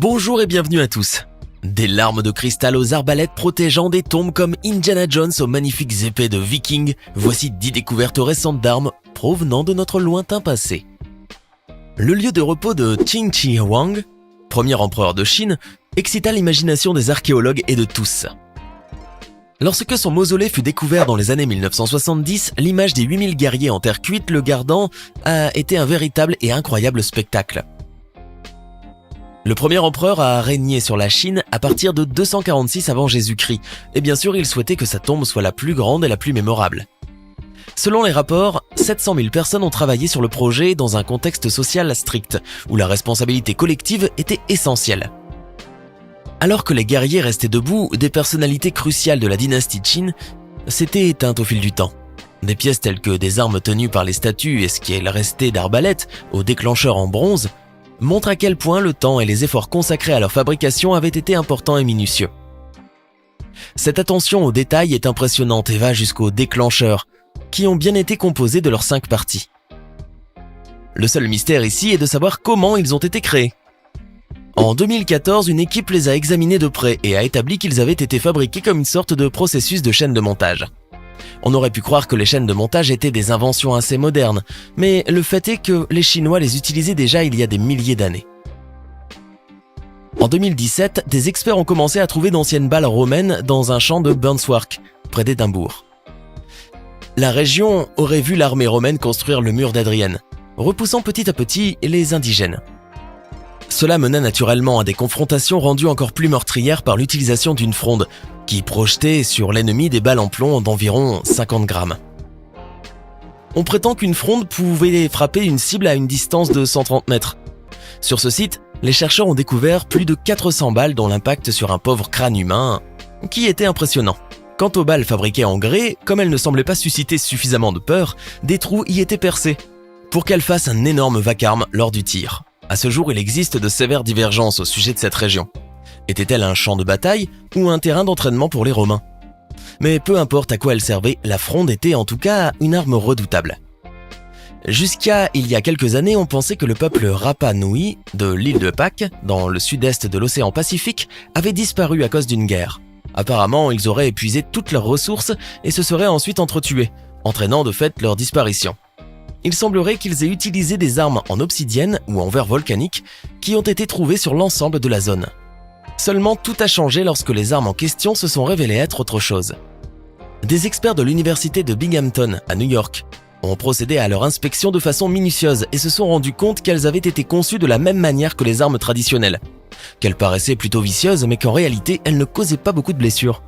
Bonjour et bienvenue à tous. Des larmes de cristal aux arbalètes protégeant des tombes comme Indiana Jones aux magnifiques épées de vikings, voici 10 découvertes récentes d'armes provenant de notre lointain passé. Le lieu de repos de Qin Shi Huang, premier empereur de Chine, excita l'imagination des archéologues et de tous. Lorsque son mausolée fut découvert dans les années 1970, l'image des 8000 guerriers en terre cuite le gardant a été un véritable et incroyable spectacle. Le premier empereur a régné sur la Chine à partir de 246 avant Jésus-Christ, et bien sûr il souhaitait que sa tombe soit la plus grande et la plus mémorable. Selon les rapports, 700 000 personnes ont travaillé sur le projet dans un contexte social strict, où la responsabilité collective était essentielle. Alors que les guerriers restaient debout, des personnalités cruciales de la dynastie Qin s'étaient éteintes au fil du temps. Des pièces telles que des armes tenues par les statues et ce qui est resté d'arbalètes, aux déclencheurs en bronze, montrent à quel point le temps et les efforts consacrés à leur fabrication avaient été importants et minutieux. Cette attention aux détails est impressionnante et va jusqu'aux déclencheurs, qui ont bien été composés de leurs 5 parties. Le seul mystère ici est de savoir comment ils ont été créés. En 2014, une équipe les a examinés de près et a établi qu'ils avaient été fabriqués comme une sorte de processus de chaîne de montage. On aurait pu croire que les chaînes de montage étaient des inventions assez modernes, mais le fait est que les Chinois les utilisaient déjà il y a des milliers d'années. En 2017, des experts ont commencé à trouver d'anciennes balles romaines dans un champ de Burnswark, près d'Édimbourg. La région aurait vu l'armée romaine construire le mur d'Adrienne, repoussant petit à petit les indigènes. Cela mena naturellement à des confrontations rendues encore plus meurtrières par l'utilisation d'une fronde, qui projetait sur l'ennemi des balles en plomb d'environ 50 grammes. On prétend qu'une fronde pouvait frapper une cible à une distance de 130 mètres. Sur ce site, les chercheurs ont découvert plus de 400 balles dont l'impact sur un pauvre crâne humain, qui était impressionnant. Quant aux balles fabriquées en grès, comme elles ne semblaient pas susciter suffisamment de peur, des trous y étaient percés, pour qu'elles fassent un énorme vacarme lors du tir. À ce jour, il existe de sévères divergences au sujet de cette région. Était-elle un champ de bataille ou un terrain d'entraînement pour les Romains? Mais peu importe à quoi elle servait, la fronde était en tout cas une arme redoutable. Jusqu'à il y a quelques années, on pensait que le peuple Rapa Nui de l'île de Pâques, dans le sud-est de l'océan Pacifique, avait disparu à cause d'une guerre. Apparemment, ils auraient épuisé toutes leurs ressources et se seraient ensuite entretués, entraînant de fait leur disparition. Il semblerait qu'ils aient utilisé des armes en obsidienne ou en verre volcanique qui ont été trouvées sur l'ensemble de la zone. Seulement, tout a changé lorsque les armes en question se sont révélées être autre chose. Des experts de l'université de Binghamton, à New York, ont procédé à leur inspection de façon minutieuse et se sont rendus compte qu'elles avaient été conçues de la même manière que les armes traditionnelles, qu'elles paraissaient plutôt vicieuses mais qu'en réalité, elles ne causaient pas beaucoup de blessures.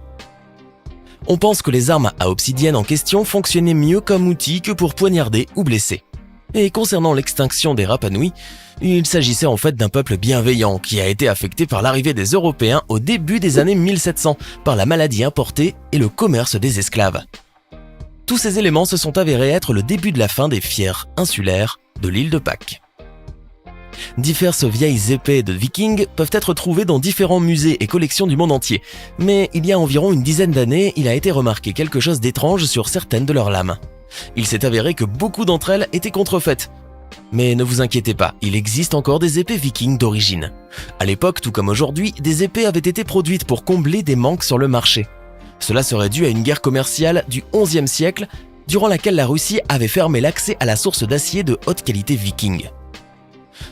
On pense que les armes à obsidienne en question fonctionnaient mieux comme outil que pour poignarder ou blesser. Et concernant l'extinction des Rapa Nui, il s'agissait en fait d'un peuple bienveillant qui a été affecté par l'arrivée des Européens au début des années 1700 par la maladie importée et le commerce des esclaves. Tous ces éléments se sont avérés être le début de la fin des fiers insulaires de l'île de Pâques. Diverses vieilles épées de vikings peuvent être trouvées dans différents musées et collections du monde entier, mais il y a environ une dizaine d'années, il a été remarqué quelque chose d'étrange sur certaines de leurs lames. Il s'est avéré que beaucoup d'entre elles étaient contrefaites. Mais ne vous inquiétez pas, il existe encore des épées vikings d'origine. À l'époque, tout comme aujourd'hui, des épées avaient été produites pour combler des manques sur le marché. Cela serait dû à une guerre commerciale du XIe siècle, durant laquelle la Russie avait fermé l'accès à la source d'acier de haute qualité viking.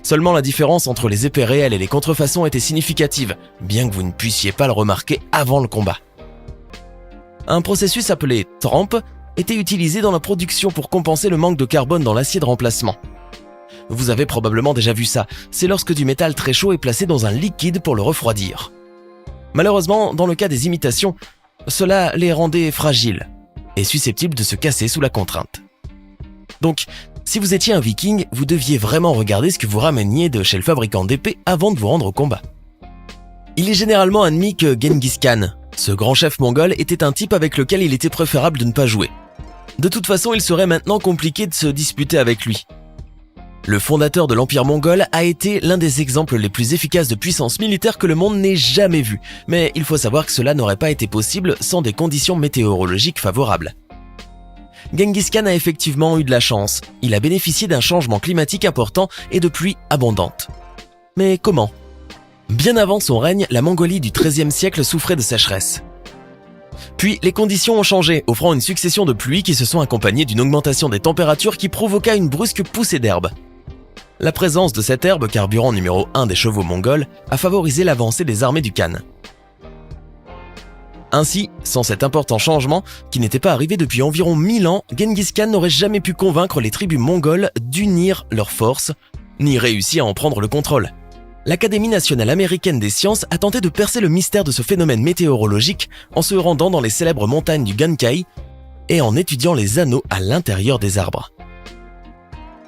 Seulement la différence entre les épées réelles et les contrefaçons était significative, bien que vous ne puissiez pas le remarquer avant le combat. Un processus appelé trempe était utilisé dans la production pour compenser le manque de carbone dans l'acier de remplacement. Vous avez probablement déjà vu ça, c'est lorsque du métal très chaud est placé dans un liquide pour le refroidir. Malheureusement, dans le cas des imitations, cela les rendait fragiles et susceptibles de se casser sous la contrainte. Donc, si vous étiez un viking, vous deviez vraiment regarder ce que vous rameniez de chez le fabricant d'épées avant de vous rendre au combat. Il est généralement admis que Genghis Khan, ce grand chef mongol, était un type avec lequel il était préférable de ne pas jouer. De toute façon, il serait maintenant compliqué de se disputer avec lui. Le fondateur de l'Empire mongol a été l'un des exemples les plus efficaces de puissance militaire que le monde n'ait jamais vu, mais il faut savoir que cela n'aurait pas été possible sans des conditions météorologiques favorables. Genghis Khan a effectivement eu de la chance, il a bénéficié d'un changement climatique important et de pluies abondantes. Mais comment ? Bien avant son règne, la Mongolie du XIIIe siècle souffrait de sécheresse. Puis, les conditions ont changé, offrant une succession de pluies qui se sont accompagnées d'une augmentation des températures qui provoqua une brusque poussée d'herbe. La présence de cette herbe, carburant numéro 1 des chevaux mongols, a favorisé l'avancée des armées du Khan. Ainsi, sans cet important changement, qui n'était pas arrivé depuis environ 1000 ans, Genghis Khan n'aurait jamais pu convaincre les tribus mongoles d'unir leurs forces, ni réussi à en prendre le contrôle. L'Académie nationale américaine des sciences a tenté de percer le mystère de ce phénomène météorologique en se rendant dans les célèbres montagnes du Gankai et en étudiant les anneaux à l'intérieur des arbres.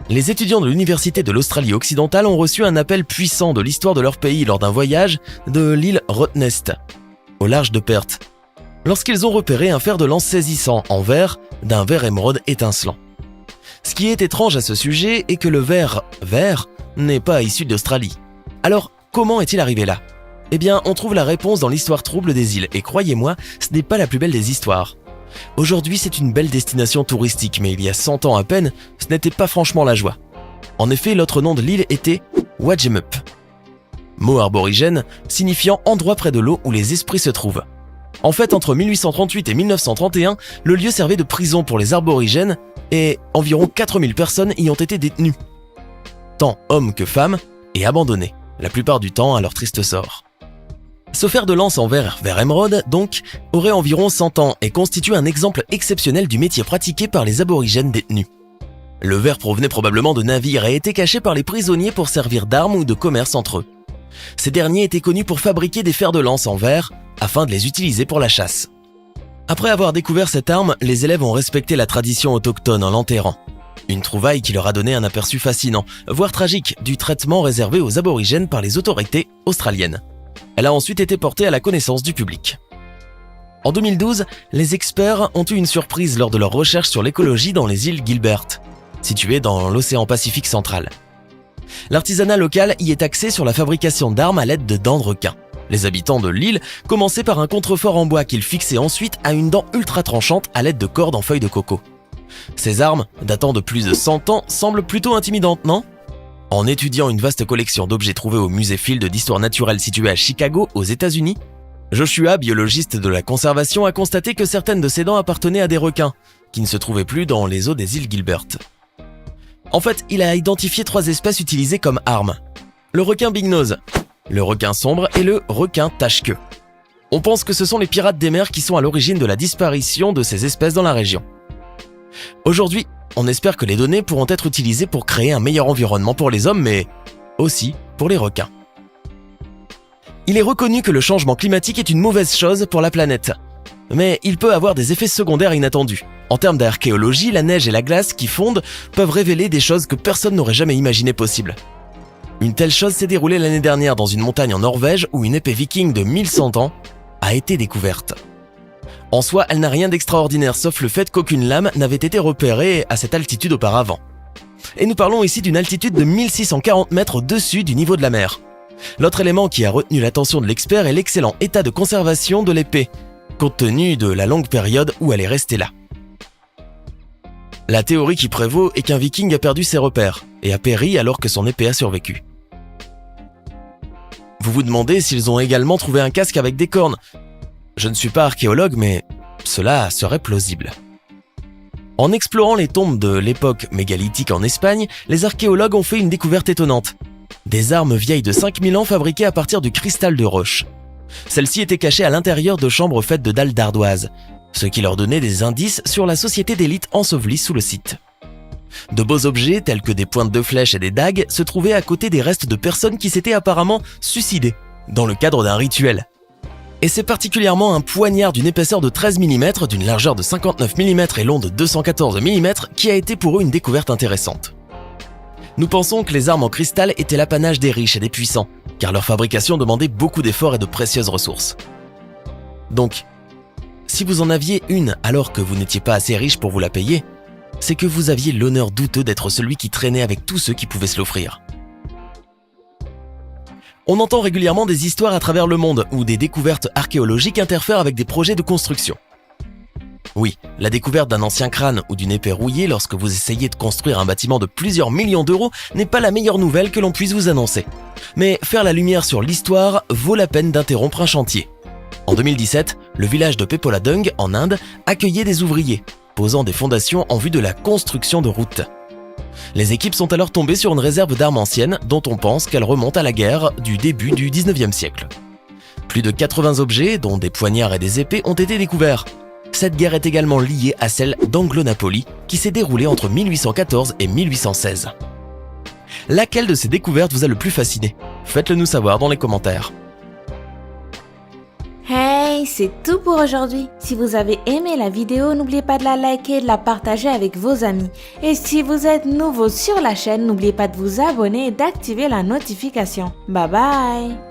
Les étudiants de l'Université de l'Australie occidentale ont reçu un appel puissant de l'histoire de leur pays lors d'un voyage de l'île Rottnest, au large de Perth, lorsqu'ils ont repéré un fer de lance saisissant en verre d'un verre émeraude étincelant. Ce qui est étrange à ce sujet est que le verre vert n'est pas issu d'Australie. Alors, comment est-il arrivé là ? Eh bien, on trouve la réponse dans l'histoire trouble des îles, et croyez-moi, ce n'est pas la plus belle des histoires. Aujourd'hui, c'est une belle destination touristique, mais il y a 100 ans à peine, ce n'était pas franchement la joie. En effet, l'autre nom de l'île était Wajimup, mot aborigène signifiant endroit près de l'eau où les esprits se trouvent. En fait, entre 1838 et 1931, le lieu servait de prison pour les aborigènes et environ 4000 personnes y ont été détenues, tant hommes que femmes, et abandonnées, la plupart du temps à leur triste sort. Ce fer de lance en verre émeraude, donc, aurait environ 100 ans et constitue un exemple exceptionnel du métier pratiqué par les aborigènes détenus. Le verre provenait probablement de navires et était caché par les prisonniers pour servir d'armes ou de commerce entre eux. Ces derniers étaient connus pour fabriquer des fers de lance en verre afin de les utiliser pour la chasse. Après avoir découvert cette arme, les élèves ont respecté la tradition autochtone en l'enterrant. Une trouvaille qui leur a donné un aperçu fascinant, voire tragique, du traitement réservé aux aborigènes par les autorités australiennes. Elle a ensuite été portée à la connaissance du public. En 2012, les experts ont eu une surprise lors de leurs recherches sur l'écologie dans les îles Gilbert, situées dans l'océan Pacifique central. L'artisanat local y est axé sur la fabrication d'armes à l'aide de dents de requin. Les habitants de l'île commençaient par un contrefort en bois qu'ils fixaient ensuite à une dent ultra tranchante à l'aide de cordes en feuilles de coco. Ces armes, datant de plus de 100 ans, semblent plutôt intimidantes, non ? En étudiant une vaste collection d'objets trouvés au musée Field d'histoire naturelle situé à Chicago, aux États-Unis, Joshua, biologiste de la conservation, a constaté que certaines de ces dents appartenaient à des requins, qui ne se trouvaient plus dans les eaux des îles Gilbert. En fait, il a identifié 3 espèces utilisées comme armes. Le requin bignose, le requin sombre et le requin tache-queue. On pense que ce sont les pirates des mers qui sont à l'origine de la disparition de ces espèces dans la région. Aujourd'hui, on espère que les données pourront être utilisées pour créer un meilleur environnement pour les hommes, mais aussi pour les requins. Il est reconnu que le changement climatique est une mauvaise chose pour la planète, mais il peut avoir des effets secondaires inattendus. En termes d'archéologie, la neige et la glace qui fondent peuvent révéler des choses que personne n'aurait jamais imaginé possibles. Une telle chose s'est déroulée l'année dernière dans une montagne en Norvège où une épée viking de 1100 ans a été découverte. En soi, elle n'a rien d'extraordinaire sauf le fait qu'aucune lame n'avait été repérée à cette altitude auparavant. Et nous parlons ici d'une altitude de 1640 mètres au-dessus du niveau de la mer. L'autre élément qui a retenu l'attention de l'expert est l'excellent état de conservation de l'épée, compte tenu de la longue période où elle est restée là. La théorie qui prévaut est qu'un viking a perdu ses repères et a péri alors que son épée a survécu. Vous vous demandez s'ils ont également trouvé un casque avec des cornes. Je ne suis pas archéologue, mais cela serait plausible. En explorant les tombes de l'époque mégalithique en Espagne, les archéologues ont fait une découverte étonnante. Des armes vieilles de 5000 ans fabriquées à partir du cristal de roche. Celles-ci étaient cachées à l'intérieur de chambres faites de dalles d'ardoise, ce qui leur donnait des indices sur la société d'élite ensevelie sous le site. De beaux objets tels que des pointes de flèches et des dagues se trouvaient à côté des restes de personnes qui s'étaient apparemment suicidées, dans le cadre d'un rituel. Et c'est particulièrement un poignard d'une épaisseur de 13 mm, d'une largeur de 59 mm et long de 214 mm qui a été pour eux une découverte intéressante. Nous pensons que les armes en cristal étaient l'apanage des riches et des puissants, car leur fabrication demandait beaucoup d'efforts et de précieuses ressources. Donc, si vous en aviez une alors que vous n'étiez pas assez riche pour vous la payer, c'est que vous aviez l'honneur douteux d'être celui qui traînait avec tous ceux qui pouvaient se l'offrir. On entend régulièrement des histoires à travers le monde où des découvertes archéologiques interfèrent avec des projets de construction. Oui, la découverte d'un ancien crâne ou d'une épée rouillée lorsque vous essayez de construire un bâtiment de plusieurs millions d'euros n'est pas la meilleure nouvelle que l'on puisse vous annoncer. Mais faire la lumière sur l'histoire vaut la peine d'interrompre un chantier. En 2017, le village de Pepoladung, en Inde, accueillait des ouvriers, posant des fondations en vue de la construction de routes. Les équipes sont alors tombées sur une réserve d'armes anciennes dont on pense qu'elle remonte à la guerre du début du 19e siècle. Plus de 80 objets, dont des poignards et des épées, ont été découverts. Cette guerre est également liée à celle d'Anglo-Napoli, qui s'est déroulée entre 1814 et 1816. Laquelle de ces découvertes vous a le plus fasciné? Faites-le nous savoir dans les commentaires. Hey, c'est tout pour aujourd'hui. Si vous avez aimé la vidéo, n'oubliez pas de la liker et de la partager avec vos amis. Et si vous êtes nouveau sur la chaîne, n'oubliez pas de vous abonner et d'activer la notification. Bye bye!